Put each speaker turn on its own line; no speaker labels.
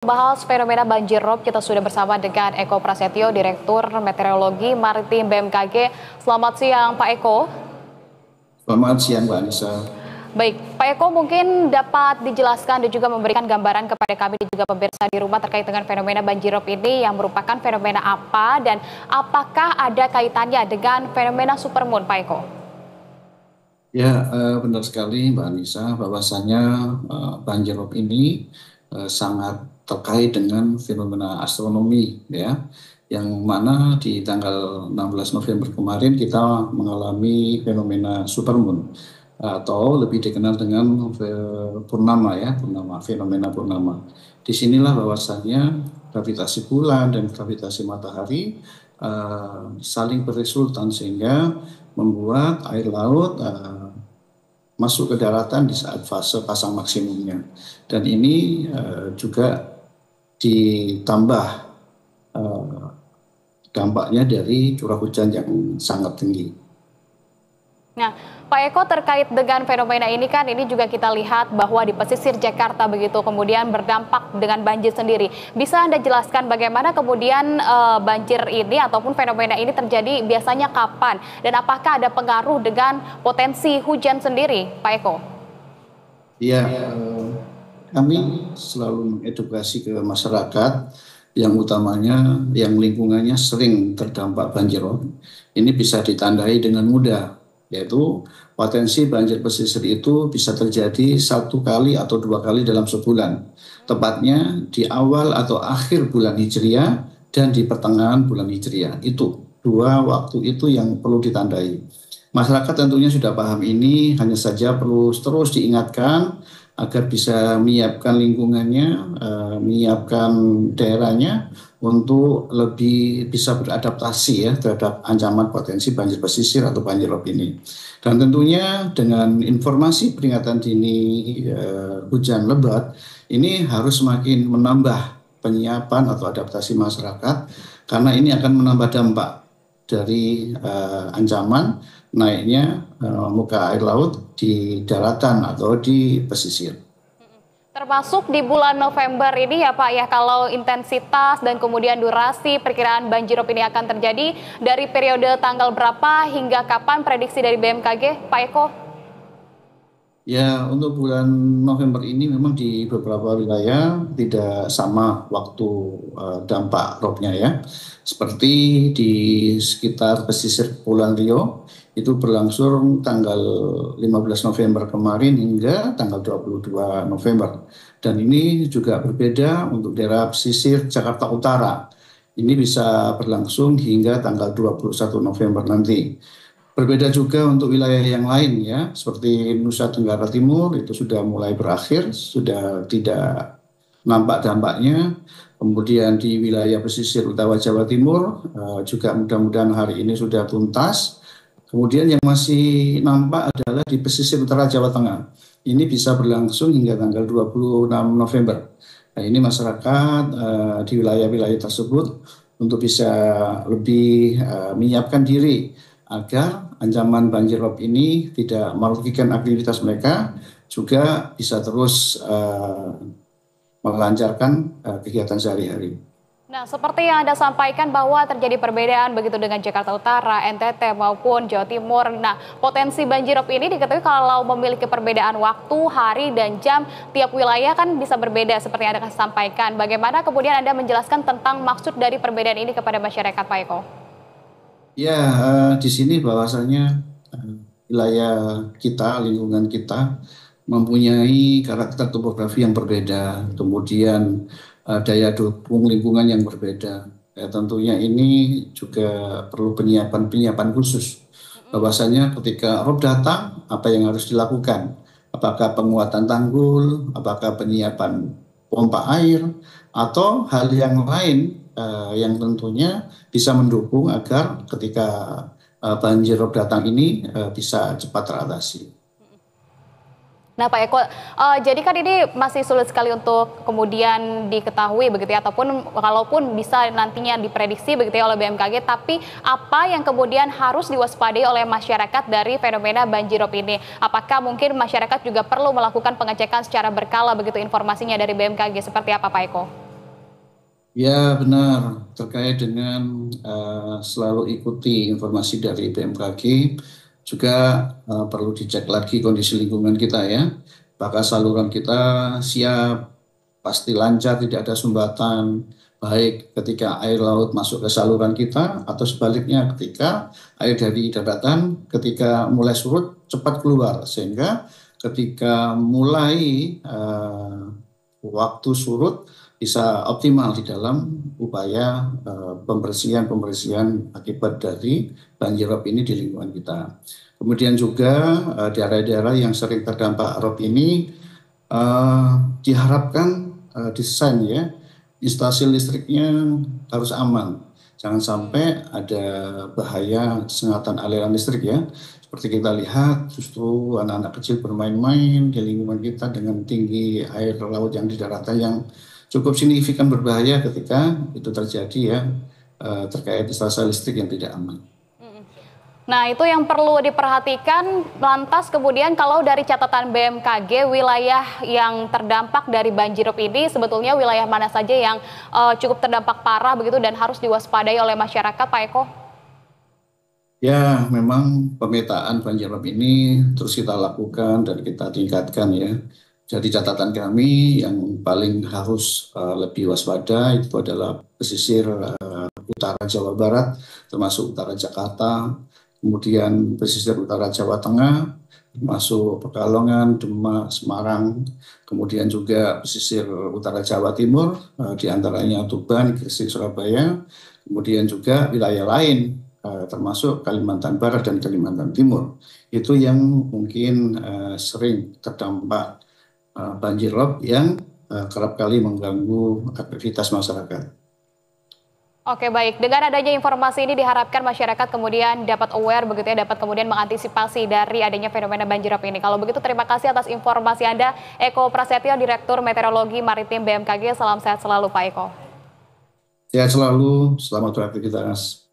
Bahas fenomena banjir rob, kita sudah bersama dengan Eko Prasetyo, Direktur Meteorologi Maritim BMKG. Selamat siang, Pak Eko.
Selamat siang, Mbak Anissa.
Baik, Pak Eko mungkin dapat dijelaskan dan juga memberikan gambaran kepada kami dan juga pemirsa di rumah terkait dengan fenomena banjir rob ini yang merupakan fenomena apa dan apakah ada kaitannya dengan fenomena supermoon, Pak Eko?
Ya, benar sekali Mbak Anissa, bahwasanya banjir rob ini sangat terkait dengan fenomena astronomi, ya, yang mana di tanggal 16 November kemarin kita mengalami fenomena supermoon atau lebih dikenal dengan purnama, ya, purnama, fenomena purnama. Disinilah bahwasanya gravitasi bulan dan gravitasi matahari saling berresultan sehingga membuat air laut masuk ke daratan di saat fase pasang maksimumnya. Dan ini juga ditambah dampaknya dari curah hujan yang sangat tinggi.
Nah, Pak Eko, terkait dengan fenomena ini kan ini juga kita lihat bahwa di pesisir Jakarta begitu kemudian berdampak dengan banjir sendiri. Bisa Anda jelaskan bagaimana kemudian banjir ini ataupun fenomena ini terjadi biasanya kapan dan apakah ada pengaruh dengan potensi hujan sendiri, Pak Eko?
Ya, kami selalu mengedukasi ke masyarakat yang utamanya yang lingkungannya sering terdampak banjir rob. Ini bisa ditandai dengan mudah, yaitu potensi banjir pesisir itu bisa terjadi 1 kali atau 2 kali dalam sebulan. Tepatnya di awal atau akhir bulan Hijriah dan di pertengahan bulan Hijriah. Itu 2 waktu itu yang perlu ditandai. Masyarakat tentunya sudah paham ini, hanya saja perlu terus diingatkan agar bisa menyiapkan lingkungannya, menyiapkan daerahnya untuk lebih bisa beradaptasi, ya, terhadap ancaman potensi banjir pesisir atau banjir rob ini. Dan tentunya dengan informasi peringatan dini hujan lebat ini harus semakin menambah penyiapan atau adaptasi masyarakat karena ini akan menambah dampak dari ancaman naiknya muka air laut di daratan atau di pesisir.
Termasuk di bulan November ini ya Pak ya, kalau intensitas dan kemudian durasi perkiraan banjir rob ini akan terjadi dari periode tanggal berapa hingga kapan prediksi dari BMKG, Pak Eko?
Ya, untuk bulan November ini memang di beberapa wilayah tidak sama waktu dampak robnya, ya. Seperti di sekitar pesisir Kepulauan Riau itu berlangsung tanggal 15 November kemarin hingga tanggal 22 November. Dan ini juga berbeda untuk daerah pesisir Jakarta Utara. Ini bisa berlangsung hingga tanggal 21 November nanti. Berbeda juga untuk wilayah yang lain, ya, seperti Nusa Tenggara Timur itu sudah mulai berakhir, sudah tidak nampak dampaknya. Kemudian di wilayah pesisir utara Jawa Timur juga mudah-mudahan hari ini sudah tuntas. Kemudian yang masih nampak adalah di pesisir utara Jawa Tengah. Ini bisa berlangsung hingga tanggal 26 November. Nah, ini masyarakat di wilayah-wilayah tersebut untuk bisa lebih menyiapkan diri agar ancaman banjir rob ini tidak merugikan aktivitas mereka, juga bisa terus melancarkan kegiatan sehari-hari.
Nah, seperti yang Anda sampaikan bahwa terjadi perbedaan begitu dengan Jakarta Utara, NTT maupun Jawa Timur. Nah, potensi banjir rob ini diketahui kalau memiliki perbedaan waktu, hari, dan jam, tiap wilayah kan bisa berbeda seperti yang Anda sampaikan. Bagaimana kemudian Anda menjelaskan tentang maksud dari perbedaan ini kepada masyarakat, Pak Eko?
Ya, di sini bahwasanya wilayah kita, lingkungan kita mempunyai karakter topografi yang berbeda, kemudian daya dukung lingkungan yang berbeda. Ya, tentunya ini juga perlu penyiapan khusus. Bahwasanya ketika rob datang, apa yang harus dilakukan? Apakah penguatan tanggul, apakah penyiapan pompa air, atau hal yang lain yang tentunya bisa mendukung agar ketika banjir rob datang ini bisa cepat teratasi.
Nah, Pak Eko, jadi kan ini masih sulit sekali untuk kemudian diketahui begitu ya, ataupun kalaupun bisa nantinya diprediksi begitu ya oleh BMKG, tapi apa yang kemudian harus diwaspadai oleh masyarakat dari fenomena banjirop ini? Apakah mungkin masyarakat juga perlu melakukan pengecekan secara berkala begitu informasinya dari BMKG, seperti apa Pak Eko?
Ya, benar. Terkait dengan selalu ikuti informasi dari BMKG, juga perlu dicek lagi kondisi lingkungan kita ya. Apakah saluran kita siap, pasti lancar, tidak ada sumbatan, baik ketika air laut masuk ke saluran kita, atau sebaliknya ketika air dari daratan, ketika mulai surut, cepat keluar. Sehingga ketika mulai waktu surut, bisa optimal di dalam upaya pembersihan akibat dari banjir rob ini di lingkungan kita. Kemudian juga di daerah-daerah yang sering terdampak rob ini eh, diharapkan desain ya instalasi listriknya harus aman. Jangan sampai ada bahaya sengatan aliran listrik ya. Seperti kita lihat, justru anak-anak kecil bermain-main di lingkungan kita dengan tinggi air laut yang di daratan yang cukup signifikan berbahaya ketika itu terjadi ya, terkait instalasi listrik yang tidak aman.
Nah, itu yang perlu diperhatikan. Lantas kemudian kalau dari catatan BMKG, wilayah yang terdampak dari banjirop ini sebetulnya wilayah mana saja yang cukup terdampak parah begitu dan harus diwaspadai oleh masyarakat, Pak Eko?
Ya, memang pemetaan banjir rob ini terus kita lakukan dan kita tingkatkan ya. Jadi catatan kami yang paling harus lebih waspada itu adalah pesisir utara Jawa Barat, termasuk utara Jakarta, kemudian pesisir utara Jawa Tengah, termasuk Pekalongan, Demak, Semarang, kemudian juga pesisir utara Jawa Timur, di antaranya Tuban, Gresik, Surabaya, kemudian juga wilayah lain, termasuk Kalimantan Barat dan Kalimantan Timur. Itu yang mungkin sering terdampak banjir rob yang kerap kali mengganggu aktivitas masyarakat.
Oke, baik. Dengan adanya informasi ini diharapkan masyarakat kemudian dapat aware begitu ya, dapat kemudian mengantisipasi dari adanya fenomena banjirop ini. Kalau begitu terima kasih atas informasi Anda, Eko Prasetyo, Direktur Meteorologi Maritim BMKG. Salam sehat selalu, Pak Eko.
Sehat selalu, selamat beraktivitas.